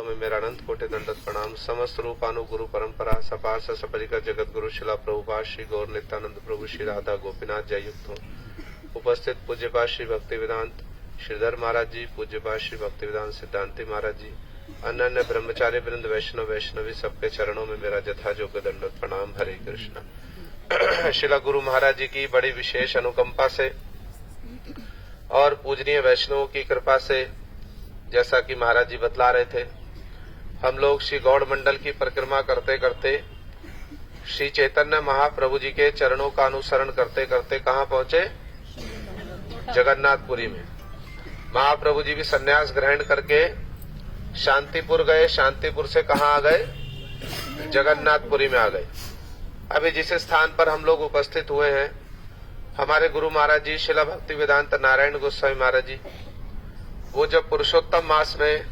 चरणों में मेरा अनंत कोटि दंडवत प्रणाम। समस्त रूपानु गुरु परंपरा सपार सपरिकर जगत गुरु शिला प्रभुपाद श्री गौर नित्यानंद प्रभु श्री राधा गोपीनाथ जय युक्त हो। उपस्थित पूज्यपाद श्री भक्ति वेदांत श्रीधर महाराज जी, पूज्यपाद श्री भक्ति वेदांत सिद्धांति महाराज जी, अन्य अन्य ब्रह्मचारी वृंद वैष्णव वैष्णवी सबके चरणों में मेरा जथायोग्य दंडवत प्रणाम। हरे कृष्णा। शिला गुरु महाराज जी की बड़ी विशेष अनुकंपा से और पूजनीय वैष्णवों की कृपा से, जैसा कि महाराज जी बतला रहे थे, हम लोग श्री गौड़ मंडल की परिक्रमा करते करते श्री चैतन्य महाप्रभु जी के चरणों का अनुसरण करते करते कहाँ पहुंचे? जगन्नाथपुरी में। महाप्रभु जी भी संन्यास ग्रहण करके शांतिपुर गए, शांतिपुर से कहाँ आ गए? जगन्नाथपुरी में आ गए। अभी जिस स्थान पर हम लोग उपस्थित हुए हैं, हमारे गुरु महाराज जी शिला भक्ति वेदांत नारायण गोस्वामी महाराज जी, वो जब पुरुषोत्तम मास में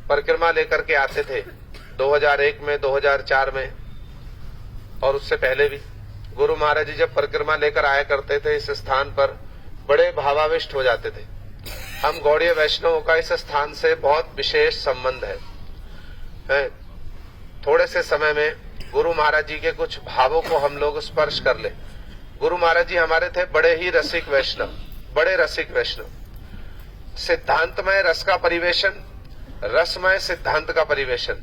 परिक्रमा लेकर के आते थे 2001 में, 2004 में और उससे पहले भी, गुरु महाराज जी जब परिक्रमा लेकर आया करते थे इस स्थान पर, बड़े भावाविष्ट हो जाते थे। हम गौड़ीय वैष्णवों का इस स्थान से बहुत विशेष संबंध है। थोड़े से समय में गुरु महाराज जी के कुछ भावों को हम लोग स्पर्श कर ले। गुरु महाराज जी हमारे थे बड़े ही रसिक वैष्णव, बड़े रसिक वैष्णव। सिद्धांतमय रस का परिवेशन, रसमय सिद्धांत का परिवेशन,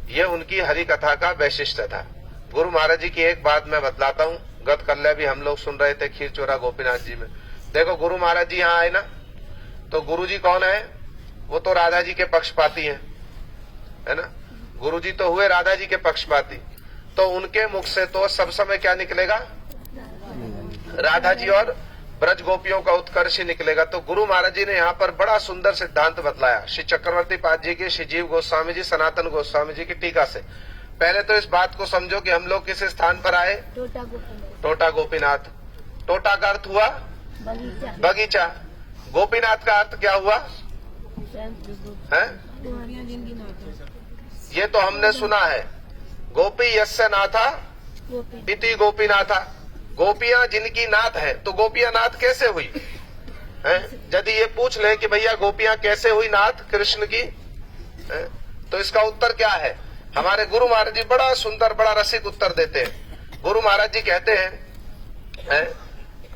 ये उनकी हरि कथा का वैशिष्ट था। गुरु महाराज जी की एक बात मैं बतलाता हूँ, गत कल्य भी हम लोग सुन रहे थे खीरचोरा गोपीनाथ जी में। देखो गुरु महाराज जी यहाँ आए ना, तो गुरु जी कौन है? वो तो राधा जी के पक्षपाती हैं, है ना। गुरु जी तो हुए राधा जी के पक्षपाती, तो उनके मुख से तो सब समय क्या निकलेगा? राधा जी और ब्रज गोपियों का उत्कर्ष ही निकलेगा। तो गुरु महाराज जी ने यहाँ पर बड़ा सुंदर सिद्धांत बतलाया श्री चक्रवर्ती पाद जी के, श्री जीव गोस्वामी जी, सनातन गोस्वामी जी की टीका से। पहले तो इस बात को समझो कि हम लोग किस स्थान पर आए? टोटा गोपीनाथ। टोटा का अर्थ हुआ बगीचा। गोपीनाथ का अर्थ क्या हुआ है? ये तो हमने सुना है, गोपी यस्य नाथा इति गोपीनाथा। गोपियां जिनकी नाथ है, तो गोपियां नाथ कैसे हुई है? यदि ये पूछ ले कि भैया गोपियां कैसे हुई नाथ कृष्ण की है? तो इसका उत्तर क्या है? हमारे गुरु महाराज जी बड़ा सुंदर, बड़ा रसिक उत्तर देते हैं। गुरु महाराज जी कहते हैं,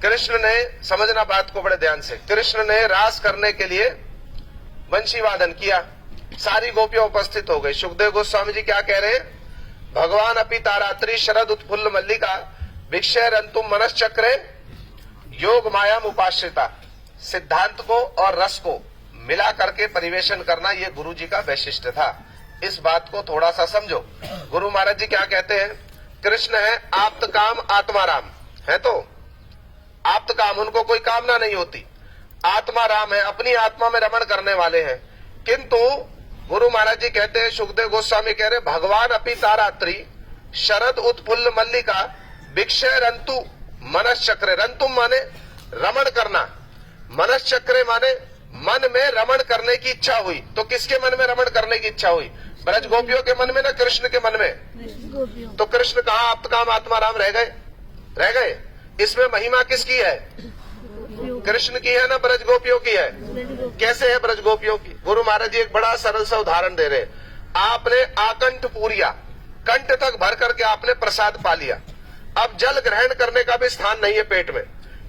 कृष्ण ने, समझना बात को बड़े ध्यान से, कृष्ण ने रास करने के लिए बंशी वादन किया, सारी गोपियां उपस्थित हो गई। सुखदेव गोस्वामी जी क्या कह रहे हैं? भगवान अपि तारात्रि शरद उत्फुल्ल मल्लिका भिक्षय रंतुम मनश्चक्रे योग मायाम उपाश्रिता। सिद्धांत को और रस को मिला करके परिवेशन करना, ये गुरु जी का वैशिष्ट्य था। इस बात को थोड़ा सा समझो। गुरु महाराज जी क्या कहते हैं? कृष्ण है आप्त काम आत्मा राम है, तो आप्त काम, उनको कोई कामना नहीं होती। आत्मा राम है, अपनी आत्मा में रमण करने वाले हैं। किंतु गुरु महाराज जी कहते हैं, सुखदेव गोस्वामी कह रहे, भगवान अपि तारात्रि शरद उत्फुल्ल मल्लिका भिक्षय रंतु मनश्चक्रे। रंतुम माने रमण करना, मनश्चक्रे माने मन में रमण करने की इच्छा हुई। तो किसके मन में रमण करने की इच्छा हुई? ब्रज गोपियों के मन में ना कृष्ण के मन में? तो कृष्ण कहाँ आप्त काम आत्मा राम रह गए? रह गए। इसमें महिमा किसकी है? कृष्ण की है ना ब्रज गोपियों की है? कैसे है ब्रज गोपियों की? गुरु महाराज जी एक बड़ा सरल सा उदाहरण दे रहे हैं। आपने आकंठ पूरिया, कंठ तक भर करके आपने प्रसाद पा लिया। अब जल ग्रहण करने का भी स्थान नहीं है पेट में,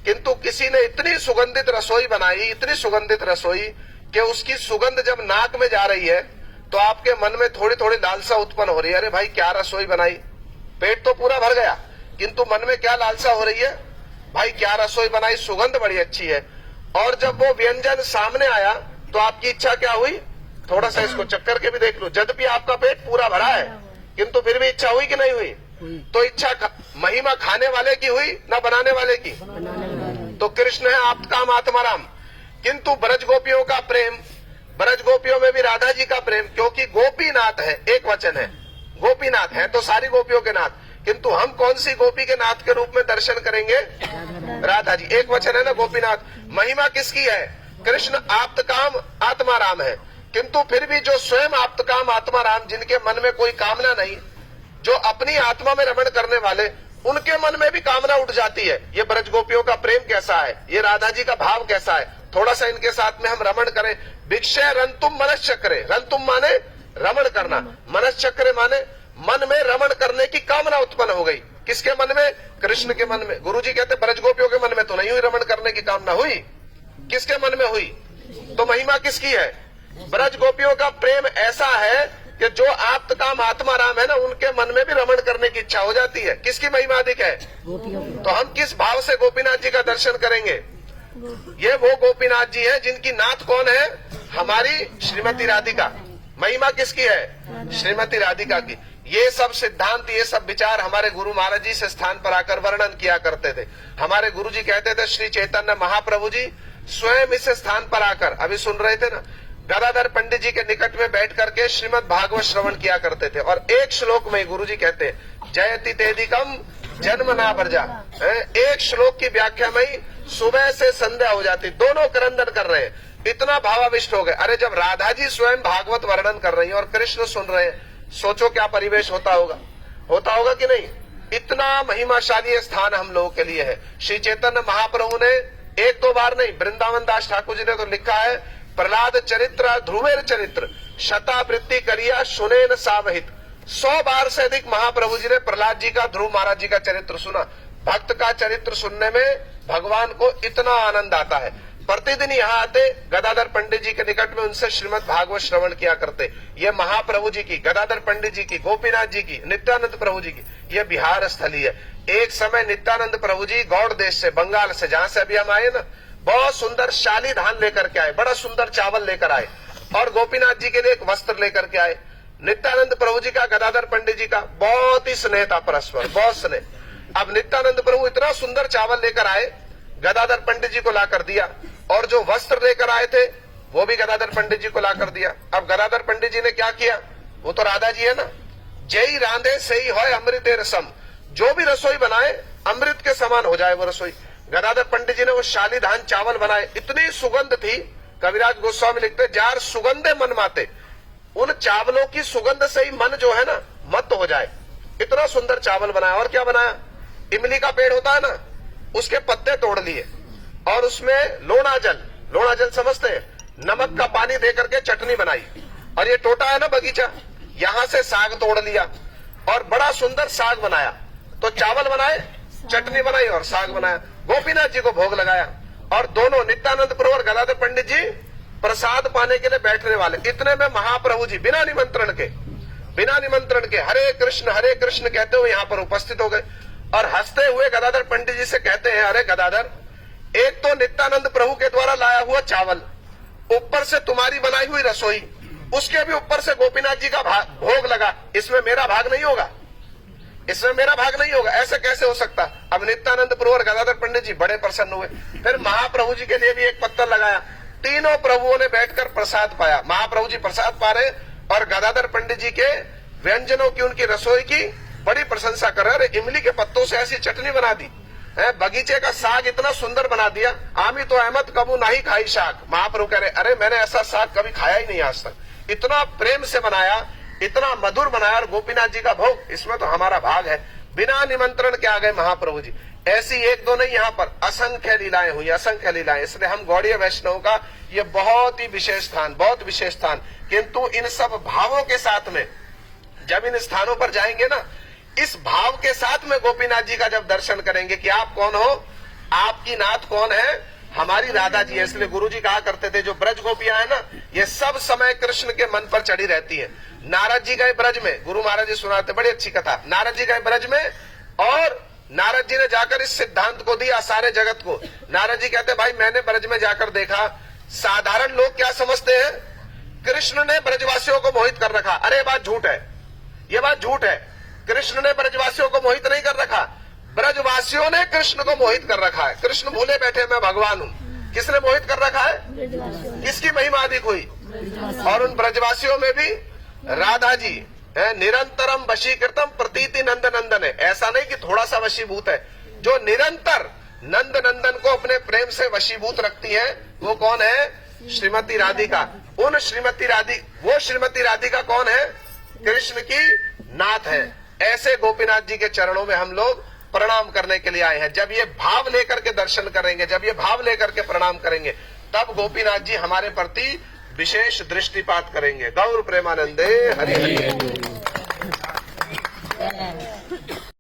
किंतु किसी ने इतनी सुगंधित रसोई बनाई, इतनी सुगंधित रसोई कि उसकी सुगंध जब नाक में जा रही है तो आपके मन में थोड़ी थोड़ी लालसा उत्पन्न हो रही है, अरे भाई क्या रसोई बनाई। पेट तो पूरा भर गया, किंतु मन में क्या लालसा हो रही है? भाई क्या रसोई बनाई, सुगंध बड़ी अच्छी है। और जब वो व्यंजन सामने आया तो आपकी इच्छा क्या हुई? थोड़ा सा इसको चक्कर के भी देख लो, यद्यपि आपका पेट पूरा भरा है किंतु फिर भी इच्छा हुई कि नहीं हुई? तो इच्छा महिमा खाने वाले की हुई ना बनाने वाले की? तो कृष्ण है आप्त काम आत्मा राम। किंतु ब्रज गोपियों का प्रेम, ब्रज गोपियों में भी राधा जी का प्रेम, क्योंकि गोपीनाथ है, एक वचन है, गोपीनाथ है तो सारी गोपियों के नाथ। किंतु हम कौन सी गोपी के नाथ के रूप में दर्शन करेंगे? राधा जी, एक वचन है ना गोपीनाथ। महिमा किसकी है? कृष्ण आप्त काम आत्मा राम है। किंतु फिर भी जो स्वयं आप्त काम आत्मा राम, जिनके मन में कोई कामना नहीं, जो अपनी आत्मा में रमण करने वाले, उनके मन में भी कामना उठ जाती है। ये ब्रज गोपियों का प्रेम कैसा है, ये राधा जी का भाव कैसा है, थोड़ा सा इनके साथ में हम रमण करें। भिक्षय रंतुम मनश्चक्रे, रंतुम माने रमण करना। मनस चक्र माने मन में रमण करने की कामना उत्पन्न हो गई। किसके मन में? कृष्ण के मन में। गुरुजी कहते ब्रज गोपियों के मन में तो नहीं हुई रमण करने की कामना, हुई किसके मन में हुई? तो महिमा किसकी है? ब्रज गोपियों का प्रेम ऐसा है कि जो आप्त काम आत्मा राम है ना, उनके मन में भी रमण करने की इच्छा हो जाती है। किसकी महिमा अधिक है? तो हम किस भाव से गोपीनाथ जी का दर्शन करेंगे? ये वो गोपीनाथ जी हैं जिनकी नाथ कौन है? हमारी श्रीमती राधिका। महिमा किसकी है? श्रीमती राधिका की। ये सब सिद्धांत, ये सब विचार हमारे गुरु महाराज जी से स्थान पर आकर वर्णन किया करते थे। हमारे गुरु जी कहते थे, श्री चैतन्य महाप्रभु जी स्वयं इस स्थान पर आकर, अभी सुन रहे थे ना, गदाधर पंडित जी के निकट में बैठ करके श्रीमद् भागवत श्रवण किया करते थे। और एक श्लोक में गुरु जी कहते हैं, जयति तेदिकम जन्म ना वर्जा। एक श्लोक की व्याख्या में ही सुबह से संध्या हो जाती, दोनों क्रंदन कर रहे हैं, इतना भावाविष्ट हो गए। अरे जब राधा जी स्वयं भागवत वर्णन कर रही है और कृष्ण सुन रहे हैं, सोचो क्या परिवेश होता होगा कि नहीं? इतना महिमाशाली स्थान हम लोगों के लिए है। श्री चैतन्य महाप्रभु ने एक दो बार नहीं, वृंदावन दास ठाकुर जी ने तो लिखा है, प्रहलाद चरित्र ध्रुवेर चरित्र शतावृत्ति करिया सुने न सावहित। 100 बार से अधिक महाप्रभु जी ने प्रहलाद जी का, ध्रुव महाराज जी का चरित्र सुना। भक्त का चरित्र सुनने में भगवान को इतना आनंद आता है। प्रतिदिन यहाँ आते, गदाधर पंडित जी के निकट में उनसे श्रीमद् भागवत श्रवण किया करते। ये महाप्रभु जी की, गदाधर पंडित जी की, गोपीनाथ जी की, नित्यानंद प्रभु जी की ये बिहार स्थली है। एक समय नित्यानंद प्रभु जी गौड़ देश से, बंगाल से, जहां से अभी हम आए ना, बहुत सुंदर शाली धान लेकर के आए, बड़ा सुंदर चावल लेकर आए और गोपीनाथ जी के लिए एक वस्त्र लेकर के आए। नित्यानंद प्रभु जी का, गदाधर पंडित जी का बहुत ही स्नेह था, परस्पर बहुत स्नेह। अब नित्यानंद प्रभु इतना सुंदर चावल लेकर आए, गदाधर पंडित जी को लाकर दिया, और जो वस्त्र लेकर आए थे वो भी गदाधर पंडित जी को लाकर दिया। अब गदाधर पंडित जी ने क्या किया? वो तो राधा जी है ना, जय रांधे सही होय अमृत रसम, जो भी रसोई बनाए अमृत के समान हो जाए वो रसोई। गदाधर पंडित जी ने वो शाली धान चावल बनाए, इतनी सुगंध थी, कविराज गोस्वामी लिखते, जार सुगंधे मन माते। उन चावलों की सुगंध से ही मन जो है ना मत हो जाए, इतना सुंदर चावल बनाया। और क्या बनाया? इमली का पेड़ होता है ना, उसके पत्ते तोड़ लिए और उसमें लोणा जल समझते हैं, नमक का पानी दे करके चटनी बनाई। और ये टोटा है ना बगीचा, यहाँ से साग तोड़ लिया और बड़ा सुंदर साग बनाया। तो चावल बनाए, चटनी बनाई और साग बनाया, गोपीनाथ जी को भोग लगाया। और दोनों नित्यानंद प्रभु और गदाधर पंडित जी प्रसाद पाने के लिए बैठने वाले। इतने में महाप्रभु जी बिना निमंत्रण के हरे कृष्ण कहते हुए यहाँ पर उपस्थित हो गए और हंसते हुए गदाधर पंडित जी से कहते हैं, अरे गदाधर, एक तो नित्यानंद प्रभु के द्वारा लाया हुआ चावल, ऊपर से तुम्हारी बनाई हुई रसोई, उसके भी ऊपर से गोपीनाथ जी का भोग लगा, इसमें मेरा भाग नहीं होगा? ऐसे कैसे हो सकता? अब नित्यानंद प्रभु और गदाधर पंडित जी बड़े प्रसन्न हुए। फिर महाप्रभु जी के लिए भी एक पत्थर लगाया, तीनों प्रभुओं ने बैठकर प्रसाद पाया। महाप्रभु जी प्रसाद पा रहे और गदाधर पंडित जी के व्यंजनों की, उनकी रसोई की बड़ी प्रशंसा कर रहे। अरे इमली के पत्तों से ऐसी चटनी बना दी, बगीचे का साग इतना सुंदर बना दिया, आमी तो अहमद कबू नहीं खाई साग। महाप्रभु कह रहे, अरे मैंने ऐसा साग कभी खाया ही नहीं आज तक, इतना प्रेम से बनाया, इतना मधुर बनाया, और गोपीनाथ जी का भोग, इसमें तो हमारा भाग है। बिना निमंत्रण के आ गए महाप्रभु जी। ऐसी एक दो नहीं, यहाँ पर असंख्य लीलाएं हुई, असंख्य लीलाएं। इसलिए हम गौड़ीय वैष्णव का ये बहुत ही विशेष स्थान, बहुत विशेष स्थान। किंतु इन सब भावों के साथ में जब इन स्थानों पर जाएंगे ना, इस भाव के साथ में गोपीनाथ जी का जब दर्शन करेंगे कि आप कौन हो, आपकी नाथ कौन है, हमारी राधा जी है। इसलिए गुरु जी कहा करते थे, जो ब्रज गोपियां है ना, ये सब समय कृष्ण के मन पर चढ़ी रहती है। नारद जी गए ब्रज में, गुरु महाराज जी सुनाते, बड़ी अच्छी कथा। नारद जी गए ब्रज में और नारद जी ने जाकर इस सिद्धांत को दिया सारे जगत को। नारद जी कहते, भाई मैंने ब्रज में जाकर देखा, साधारण लोग क्या समझते हैं, कृष्ण ने ब्रजवासियों को मोहित कर रखा। अरे बात झूठ है, ये बात झूठ है। कृष्ण ने ब्रजवासियों को मोहित नहीं कर रखा, ब्रजवासियों ने कृष्ण को मोहित कर रखा है। कृष्ण भूले बैठे मैं भगवान हूँ। किसने मोहित कर रखा है? किसकी महिमा अधिक हुई? और उन ब्रजवासियों में भी राधा जी है, निरंतरम वशीकृतम प्रतीति नंद नंदन है। ऐसा नहीं कि थोड़ा सा वशीभूत है, जो निरंतर नंद नंदन को अपने प्रेम से वशीभूत रखती है, वो कौन है? श्रीमती राधिका। वो श्रीमती राधिका कौन है? कृष्ण की नाथ है। ऐसे गोपीनाथ जी के चरणों में हम लोग प्रणाम करने के लिए आए हैं। जब ये भाव लेकर के दर्शन करेंगे, जब ये भाव लेकर के प्रणाम करेंगे, तब गोपीनाथ जी हमारे प्रति विशेष दृष्टिपात करेंगे। गौर प्रेमानंदे हरि हरि।